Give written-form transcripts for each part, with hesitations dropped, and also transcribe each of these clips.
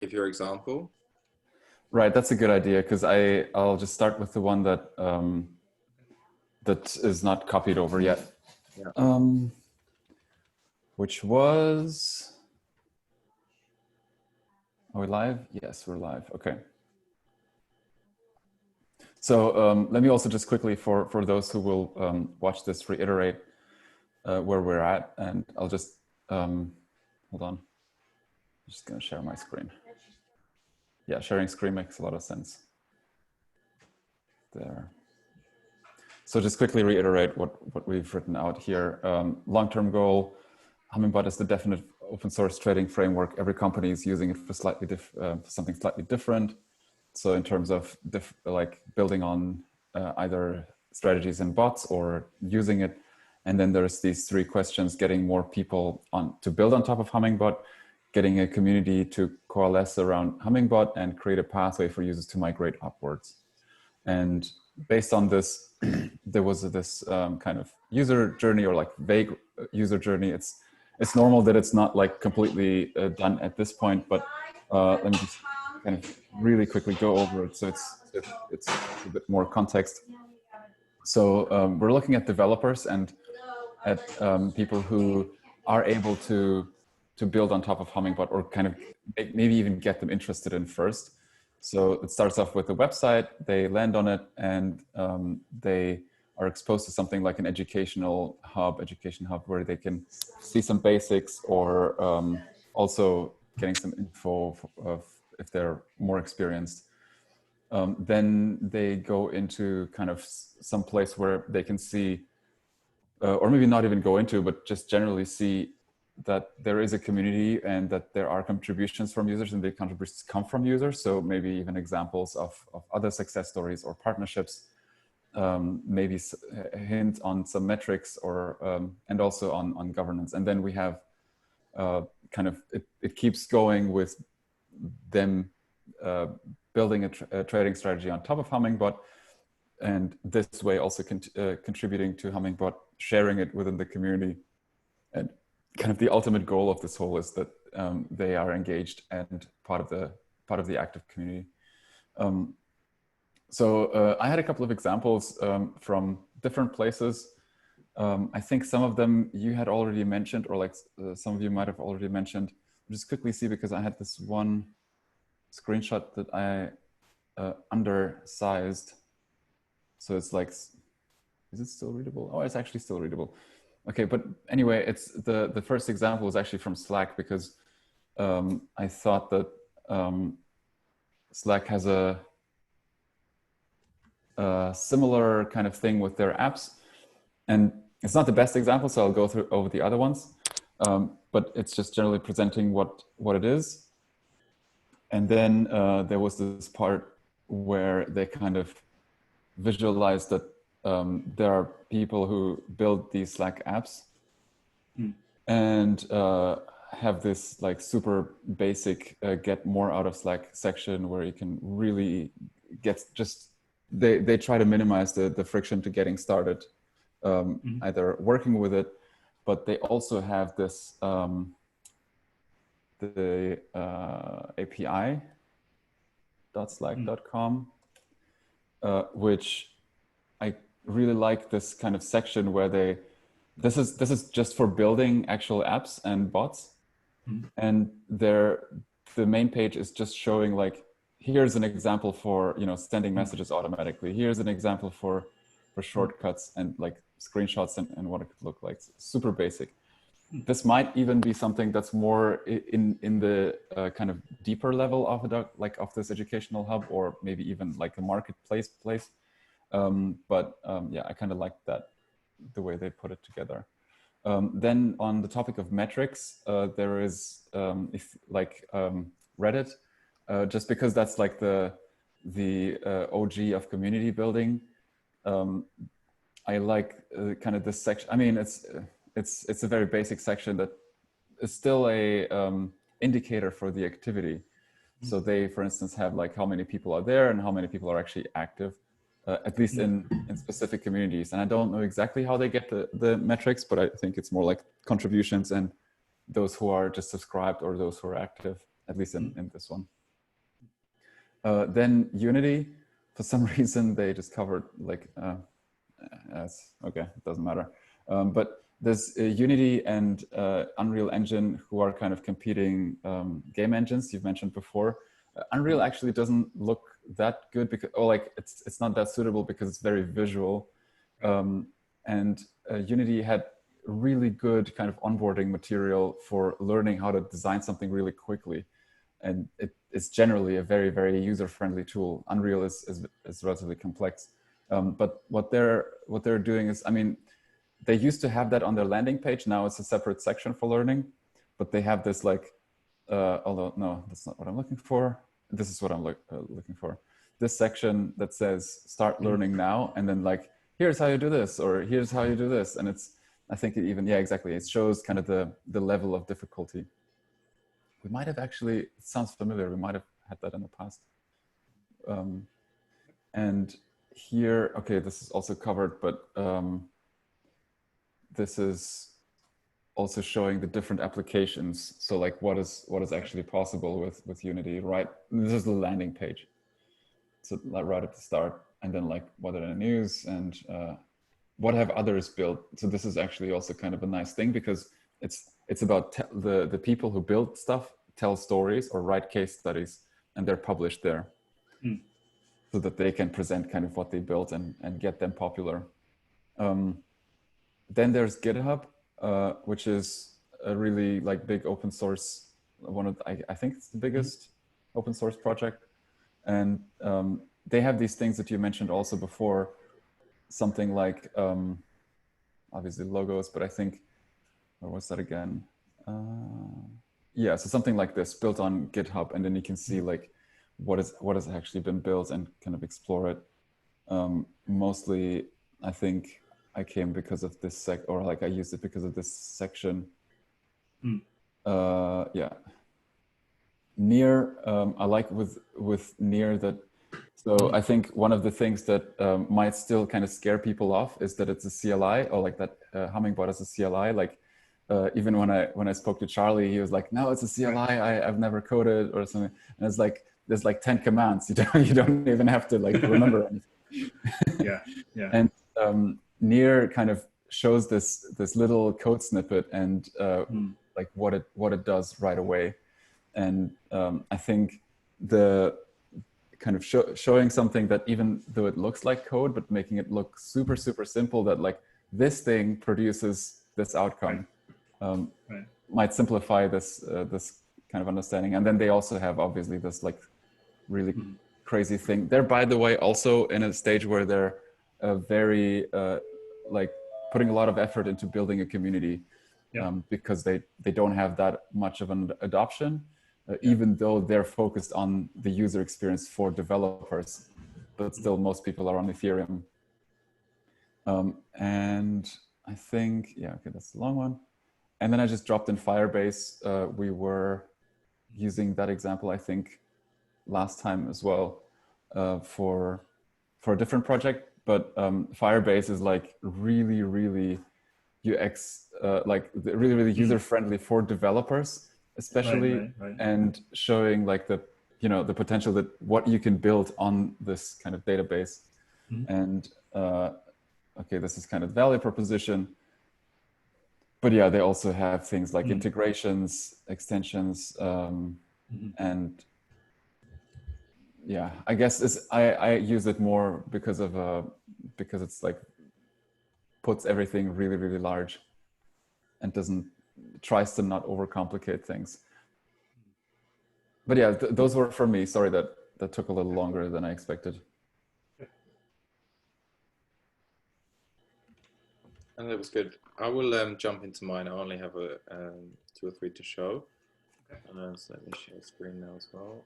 give your example? Right, that's a good idea, because I'll just start with the one that that is not copied over yet. Yeah. Which was, are we live? Yes, we're live. Okay. So let me also just quickly, for those who will watch this, reiterate where we're at, and I'll just hold on. I'm just going to share my screen. Yeah, sharing screen makes a lot of sense. There. So just quickly reiterate what we've written out here. Long-term goal, Hummingbot is the definite open source trading framework. Every company is using it for something slightly different. So in terms of like building on either strategies and bots or using it. And then there's these three questions: getting more people to build on top of Hummingbot, getting a community to coalesce around Hummingbot, and create a pathway for users to migrate upwards. And based on this, there was this kind of user journey, or like vague user journey. It's normal that it's not like completely done at this point, but let me just kind of really quickly go over it, so it's a bit more context. So we're looking at developers and at people who are able to build on top of Hummingbot, or kind of maybe even get them interested in first. So it starts off with a website, they land on it, and they are exposed to something like an education hub, where they can see some basics, or also getting some info of if they're more experienced. Then they go into kind of some place where they can see, or maybe not even go into, but just generally see that there is a community and that there are contributions from users, and the contributions come from users. So maybe even examples of other success stories or partnerships, maybe a hint on some metrics, or and also on governance. And then we have kind of, it keeps going with them building a trading strategy on top of Hummingbot, and this way also contributing to Hummingbot, sharing it within the community. And kind of the ultimate goal of this whole is that they are engaged and part of the active community. So I had a couple of examples from different places. I think some of them you had already mentioned, or like some of you might have already mentioned. I'll just quickly see, because I had this one screenshot that I undersized. So it's like, is it still readable? Oh, it's actually still readable. Okay, but anyway, it's the first example was actually from Slack, because I thought that Slack has a similar kind of thing with their apps, and it's not the best example, so I'll go through over the other ones, but it's just generally presenting what it is. And then there was this part where they kind of visualized that there are people who build these Slack apps and have this like super basic get more out of Slack section, where you can really get just, they try to minimize the friction to getting started, either working with it, but they also have this the api.slack.com, which I really like this kind of section where this is just for building actual apps and bots, and the main page is just showing like, here's an example for sending messages automatically. Here's an example for shortcuts and like screenshots and what it could look like. It's super basic. This might even be something that's more in the kind of deeper level of of this educational hub, or maybe even like a marketplace place. Yeah, I kind of like that, the way they put it together. Then on the topic of metrics, there is Reddit, just because that's like the OG of community building. I like kind of this section. I mean, it's a very basic section that is still a indicator for the activity. So they, for instance, have like how many people are there and how many people are actually active, at least in specific communities. And I don't know exactly how they get the metrics, but I think it's more like contributions and those who are just subscribed or those who are active. at least in this one. Then Unity, for some reason, they just covered like, okay, it doesn't matter. But there's Unity and Unreal Engine who are kind of competing game engines you've mentioned before. Unreal actually doesn't look that good because, or like it's not that suitable because it's very visual. And Unity had really good kind of onboarding material for learning how to design something really quickly. And it's generally a very, very user-friendly tool. Unreal is relatively complex. But what they're doing is, I mean, they used to have that on their landing page. Now it's a separate section for learning, but they have this like, although no, that's not what I'm looking for. This is what I'm looking for. This section that says start learning now, and then like, here's how you do this, or here's how you do this. And it's, I think it even, yeah, exactly. It shows kind of the level of difficulty. We might have actually, it sounds familiar. We might have had that in the past. And here, okay, this is also covered, but this is also showing the different applications. So like what is actually possible with Unity, right? This is the landing page. So like right at the start, and then like what are the news and what have others built? So this is actually also kind of a nice thing because it's about the people who build stuff tell stories or write case studies, and they're published there. So that they can present kind of what they built and get them popular. Then there's GitHub, which is a really like big open source, one of I think it's the biggest open source project. And they have these things that you mentioned also before, something like obviously logos, but I think, or what's that again? Yeah, so something like this built on GitHub, and then you can see like what has actually been built and kind of explore it. Mostly, I think I came because of this or like I used it because of this section. Yeah. Near, I like with Near that. So I think one of the things that might still kind of scare people off is that it's a CLI, or like that Hummingbot is a CLI. Like even when I spoke to Charlie, he was like, "No, it's a CLI. I've never coded or something." And it's like there's like 10 commands. You don't even have to like remember anything. Yeah. And Near kind of shows this little code snippet and like what it does right away. And I think the kind of showing something that even though it looks like code, but making it look super, super simple, that like this thing produces this outcome, might simplify this kind of understanding. And then they also have obviously this like really crazy thing. They're, by the way, also in a stage where they're very like putting a lot of effort into building a community, because they don't have that much of an adoption. Even though they're focused on the user experience for developers, but still most people are on Ethereum. And I think, yeah, okay, that's the long one. And then I just dropped in Firebase. We were using that example, I think, last time as well for a different project. But Firebase is like really, really UX, like really, really user-friendly for developers, especially, and showing like the potential that what you can build on this kind of database. And okay, this is kind of value proposition, but yeah, they also have things like integrations, extensions, and yeah, I guess I use it more because it's like puts everything really, really large and tries to not overcomplicate things. But yeah, those were for me. Sorry that took a little longer than I expected. And that was good. I will jump into mine. I only have a 2 or 3 to show. So let me share screen now as well.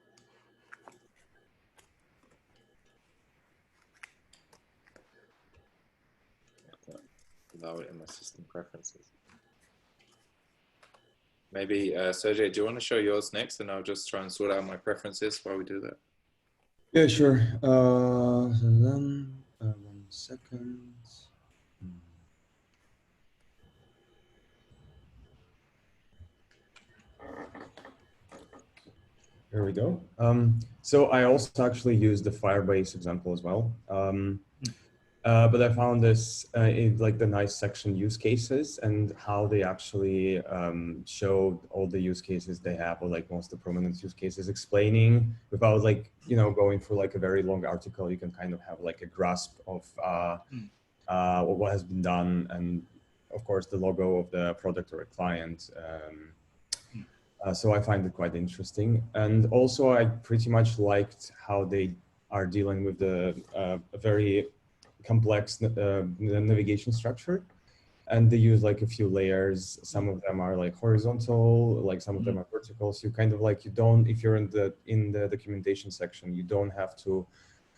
Allow it in my system preferences. Maybe Sergey, do you want to show yours next, and I'll just try and sort out my preferences while we do that? Yeah, sure. So then 1 second. Here we go. So I also actually used the Firebase example as well. But I found this in like the nice section use cases and how they actually showed all the use cases they have, or like most of the prominent use cases, explaining without like, you know, going through like a very long article. You can kind of have like a grasp of what has been done, and of course the logo of the product or a client. So I find it quite interesting. And also I pretty much liked how they are dealing with the very complex navigation structure. And they use like a few layers. Some of them are like horizontal, like some of them are vertical. So you kind of like, you don't, if you're in the documentation section, you don't have to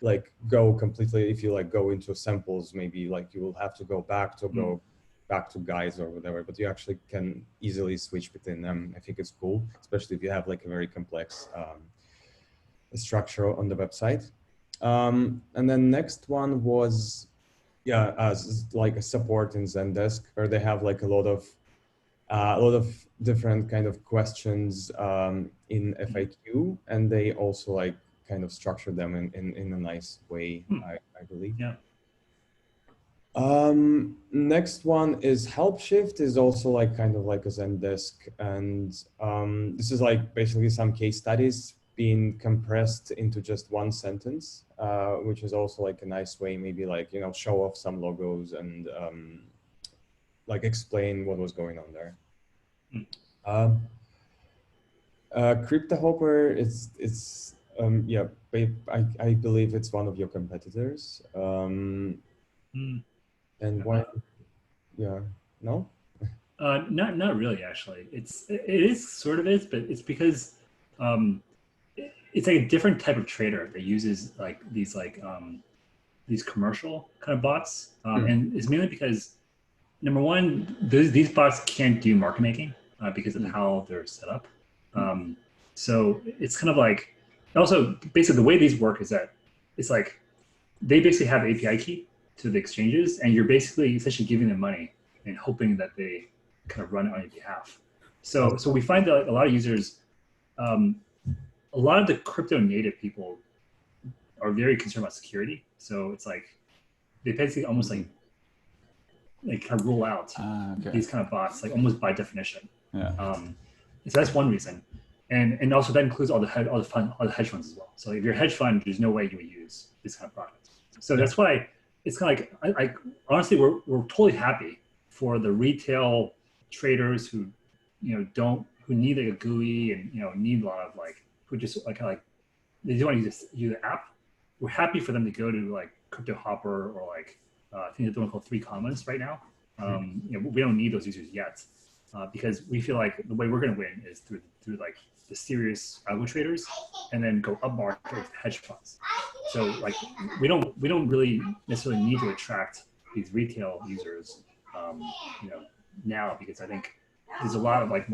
like go completely. If you like go into samples, maybe like you will have to go back to guides or whatever, but you actually can easily switch between them. I think it's cool, especially if you have like a very complex structure on the website. And then next one was, yeah, as like a support in Zendesk, where they have like a lot of different kind of questions in FAQ, and they also like kind of structure them in a nice way, I believe. Yeah. Next one is Help Shift, is also like kind of like a Zendesk, and this is like basically some case studies being compressed into just one sentence, which is also like a nice way, maybe like, you know, show off some logos and like explain what was going on there. Crypto Hopper, it's yeah, I believe it's one of your competitors. And why? Yeah, no. Not really, actually. It is sort of is, but it's because it's like a different type of trader that uses like these commercial kind of bots, and it's mainly because number one, these bots can't do market making because of how they're set up. So it's kind of like, also basically the way these work is that it's like they basically have API key to the exchanges, and you're basically essentially giving them money and hoping that they kind of run it on your behalf. So we find that a lot of users, a lot of the crypto native people are very concerned about security. So it's like they basically almost like kind of rule out these kind of bots, like almost by definition. Yeah. So that's one reason, and also that includes all the hedge funds as well. So if you're a hedge fund, there's no way you would use this kind of product. So that's why it's kind of like I honestly we're totally happy for the retail traders who who need like a GUI and need a lot of like who just like they don't want to use the app. We're happy for them to go to like Crypto Hopper or like I think they're called 3 Commons right now. We don't need those users yet because we feel like the way we're going to win is through like the serious algo traders, and then go up market with hedge funds. So like we don't really necessarily need to attract these retail users, now, because I think there's a lot of like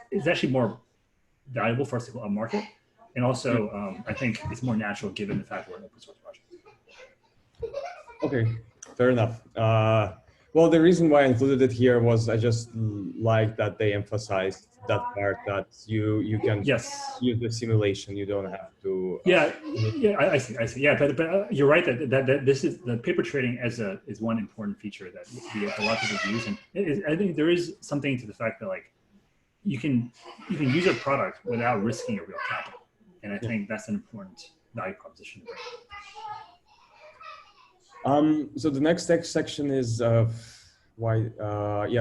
it's actually more valuable for us to go up market, and also I think it's more natural given the fact we're an open source project. Okay, fair enough. Well, the reason why I included it here was I just like that they emphasized that part that you can use the simulation. You don't have to. I see. Yeah, but you're right that this is the paper trading is one important feature that a lot of people use, and I think there is something to the fact that like you can use a product without risking your real capital, and I think that's an important value proposition. So the next section is why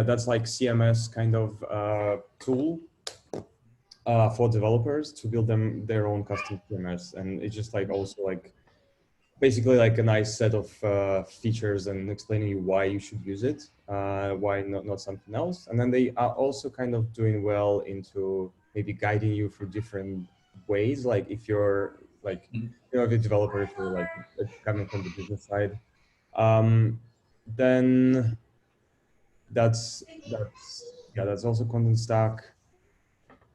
that's like CMS kind of tool for developers to build their own custom CMS, and it's just like also like basically like a nice set of features and explaining you why you should use it, why not something else, and then they are also kind of doing well into maybe guiding you through different ways, like if you're like if a developer, if you're like coming from the business side. Then that's also content stack.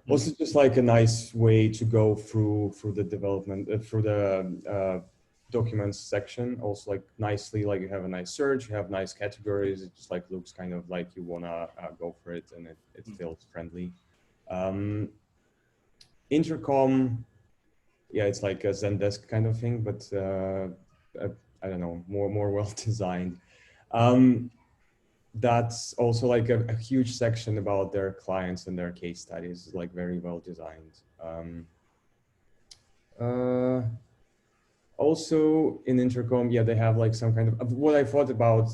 Also, just like a nice way to go through the development through the documents section. Also, like nicely, like you have a nice search, you have nice categories. It just like looks kind of like you wanna go for it, and it feels friendly. Intercom, yeah, it's like a Zendesk kind of thing, but I don't know, more well designed. That's also like a huge section about their clients and their case studies, like very well designed. Also in Intercom, yeah, they have like some kind of, what I thought about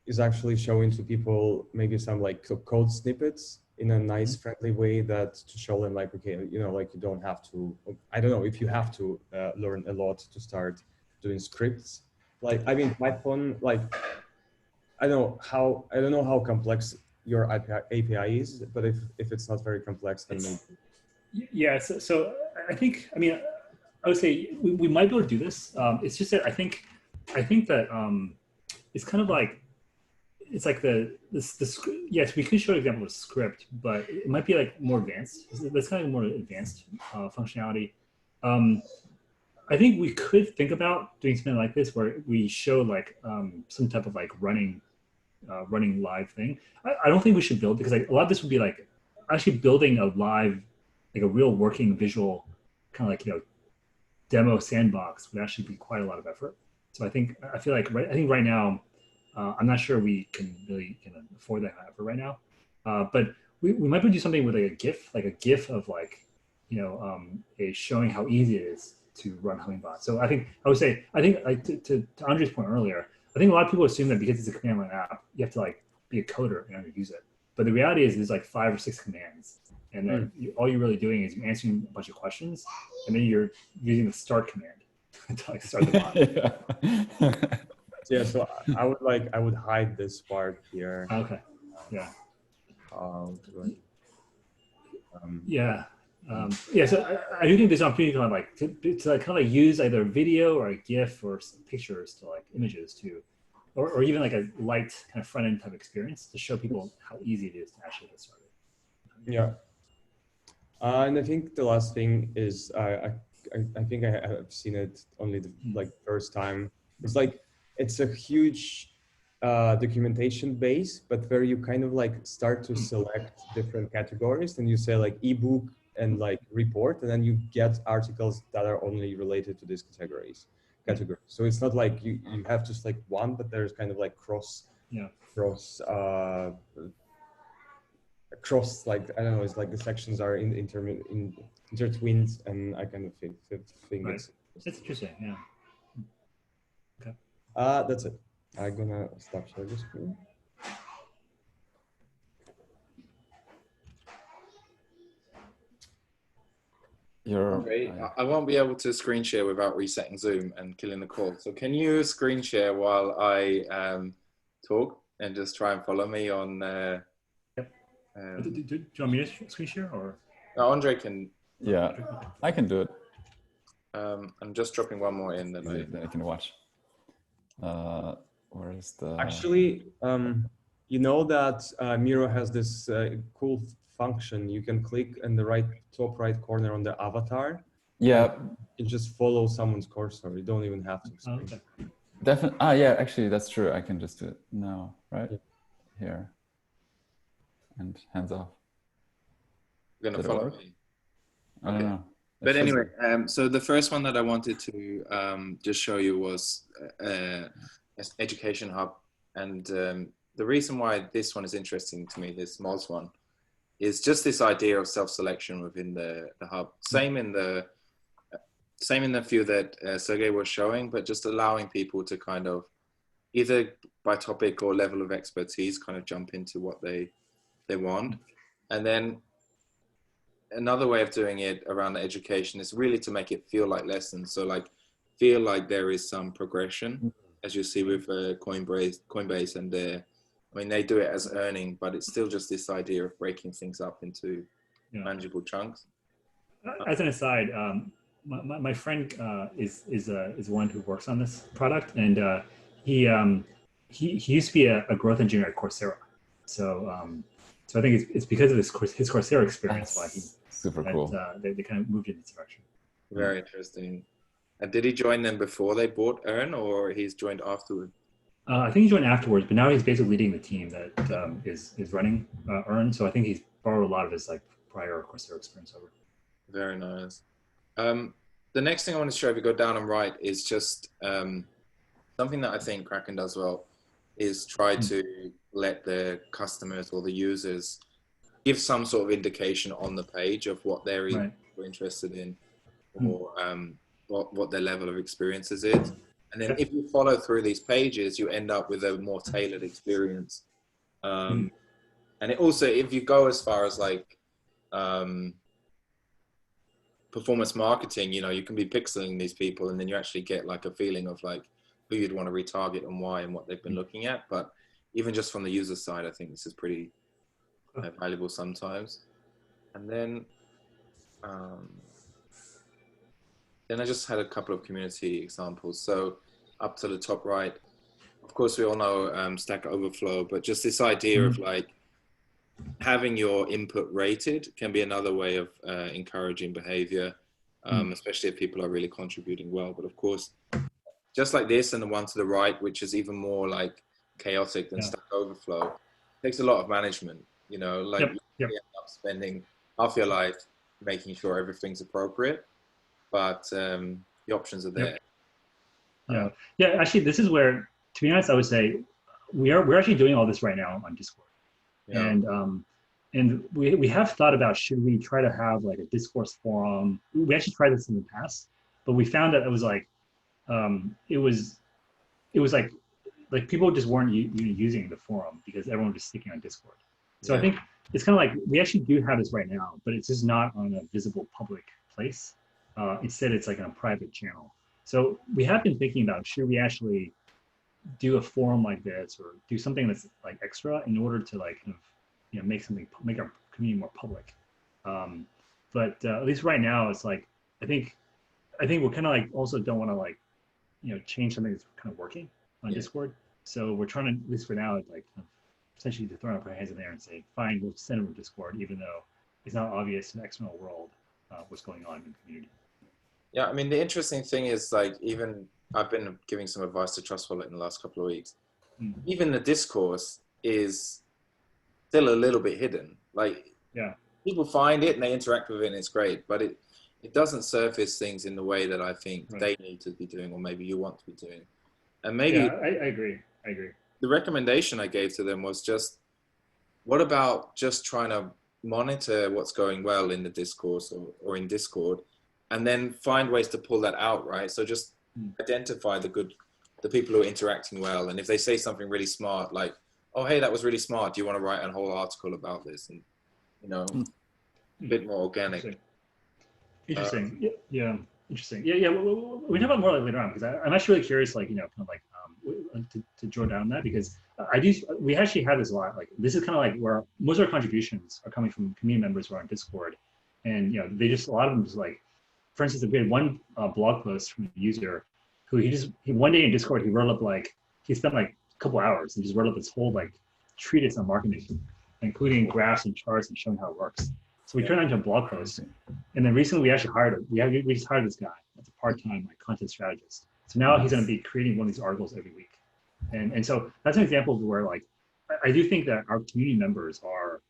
is actually showing to people maybe some like code snippets in a nice, friendly way, that to show them like, okay, you know, like you don't have to, I don't know if you have to learn a lot to start doing scripts. Like, I mean, Python, like, I don't know how complex your API is, but if it's not very complex, then maybe. Yeah, so I think, I mean, I would say we might be able to do this. It's just that I think that it's kind of like, it's like yes, we could show an example of a script, but it might be like more advanced. That's kind of more advanced functionality. I think we could think about doing something like this where we show like some type of like running live thing. I don't think we should build, because like a lot of this would be like actually building a live, like a real working visual kind of like, you know, demo sandbox would actually be quite a lot of effort. So I feel like right now, I'm not sure we can really afford that effort right now. But we might be able to do something with like a GIF of like, you know, a showing how easy it is to run Hummingbot. So I would say, like to Andre's point earlier, I think a lot of people assume that because it's a command line app, you have to like be a coder in order to use it. But the reality is there's like 5 or 6 commands. And then all you're really doing is answering a bunch of questions, and then you're using the start command to like start the bot. Yeah, so I would hide this part here. Okay. Yeah. Yeah. So I do think there's an opportunity to like to kind of like use either a video or a GIF or some pictures to like images too, or even like a light kind of front end type experience to show people how easy it is to actually get started. Yeah. And I think the last thing is I think I have seen it only the first time. It's like it's a huge documentation base, but where you kind of like start to select different categories, and you say like ebook and like report, and then you get articles that are only related to these categories. So it's not like you have just like one, but there's kind of like cross like, I don't know, it's like the sections are intertwined, and I kind of think Right. it's interesting. Yeah. Okay. That's it. I'm gonna stop share the screen. I won't be able to screen share without resetting Zoom and killing the call. So can you screen share while I talk and just try and follow me on? Yep. Do you want me to screen share, or? No, Andre can. Yeah, I can do it. I'm just dropping one more in, then I can watch. Where is the? Actually, you know that Miro has this cool function. You can click in the top right corner on the avatar. Yeah. You just follow someone's cursor. You don't even have to screen. Okay. Definitely. Yeah, actually, that's true. I can just do it now, right? Yeah. Here. And hands off. You're gonna follow me. I don't know. But anyway, so the first one that I wanted to just show you was Education Hub. And the reason why this one is interesting to me, this Moz one, is just this idea of self-selection within the hub. Same in the few that Sergey was showing, but just allowing people to kind of either by topic or level of expertise kind of jump into what they want. And then another way of doing it around the education is really to make it feel like lessons. So like feel like there is some progression, as you see with Coinbase and they do it as earning, but it's still just this idea of breaking things up into manageable chunks. As an aside, my friend is one who works on this product, and he used to be a growth engineer at Coursera. So I think it's because of his Coursera experience why he super cool. They kind of moved in this direction. Very interesting. And did he join them before they bought Earn, or he's joined afterward? I think he joined afterwards, but now he's basically leading the team that is running Earn. So I think he's borrowed a lot of his like prior Coursera experience over. Very nice. the next thing I want to show, if you go down and right, is just something that I think Kraken does well is try to let the customers or the users give some sort of indication on the page of what they're interested in, or what their level of experiences is. And then if you follow through these pages, you end up with a more tailored experience. And it also, if you go as far as like performance marketing, you know, you can be pixeling these people and then you actually get like a feeling of like who you'd want to retarget and why and what they've been looking at. But even just from the user side, I think this is pretty valuable sometimes. And then I just had a couple of community examples. So up to the top right, of course, we all know Stack Overflow, but just this idea of like having your input rated can be another way of encouraging behavior, especially if people are really contributing well. But of course, just like this and the one to the right, which is even more like chaotic than Stack Overflow, takes a lot of management, you know, like you end up spending half your life making sure everything's appropriate, but the options are there. Yeah, actually, this is where, to be honest, I would say we're actually doing all this right now on Discord. And we have thought about, should we try to have like a discourse forum? We actually tried this in the past, but we found that it was like it was like people just weren't using the forum because everyone was just sticking on Discord. So I think it's kind of like we actually do have this right now, but it's just not on a visible public place. Instead, it's like on a private channel. So we have been thinking about, should we actually do a forum like this or do something that's like extra in order to like kind of, you know, make our community more public. But at least right now, it's like I think we're kind of like also don't want to like, you know, change something that's kind of working on Discord. So we're trying to, at least for now, like kind of essentially to throw up our hands in there and say, fine, we'll send them to Discord, even though it's not obvious to the external world what's going on in the community. Yeah, I mean, the interesting thing is like, even I've been giving some advice to Trust Wallet in the last couple of weeks. Even the discourse is still a little bit hidden. Like, people find it and they interact with it and it's great, but it doesn't surface things in the way that I think they need to be doing, or maybe you want to be doing. And maybe I agree. The recommendation I gave to them was just, what about just trying to monitor what's going well in the discourse or in Discord, and then find ways to pull that out, right? So just identify the people who are interacting well. And if they say something really smart, like, oh, hey, that was really smart, do you want to write a whole article about this? And, you know, a bit more organic. Interesting. Interesting. Yeah. We talk about more like later on, because I'm actually really curious, like, you know, kind of like to draw down on that, because we actually have this a lot. Like, this is kind of like where most of our contributions are coming from community members who are on Discord, and you know, a lot of them just like, for instance, we had one blog post from a user who he one day in Discord, he wrote up like, he spent like a couple hours and just wrote up this whole like treatise on marketing, including graphs and charts and showing how it works. So we turned it into a blog post, and then recently we actually hired we just hired this guy as a part-time like content strategist. So now he's going to be creating one of these articles every week, and so that's an example of where like I do think that our community members are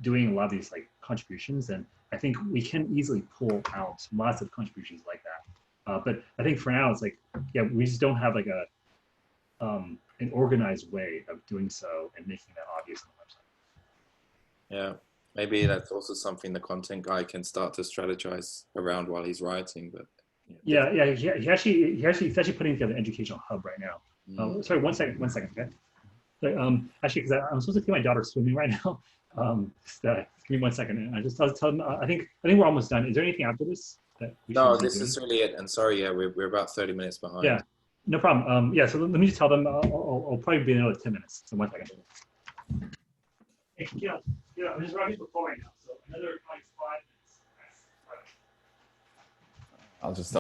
doing a lot of these like contributions, and I think we can easily pull out lots of contributions like that. But I think for now it's like, we just don't have like an organized way of doing so and making that obvious on the website. Yeah. Maybe that's also something the content guy can start to strategize around while he's writing. But he's actually putting together an educational hub right now. Sorry, one second, okay. So, actually, because I'm supposed to take my daughter swimming right now. Just give me 1 second, and I just tell them. I think we're almost done. Is there anything after this that we No, this is really it. And sorry, we're about 30 minutes behind. Yeah, no problem. So let me just tell them. I'll probably be in another 10 minutes. So 1 second. Yeah, I'm just running before right now, so another like 5 minutes. I'll just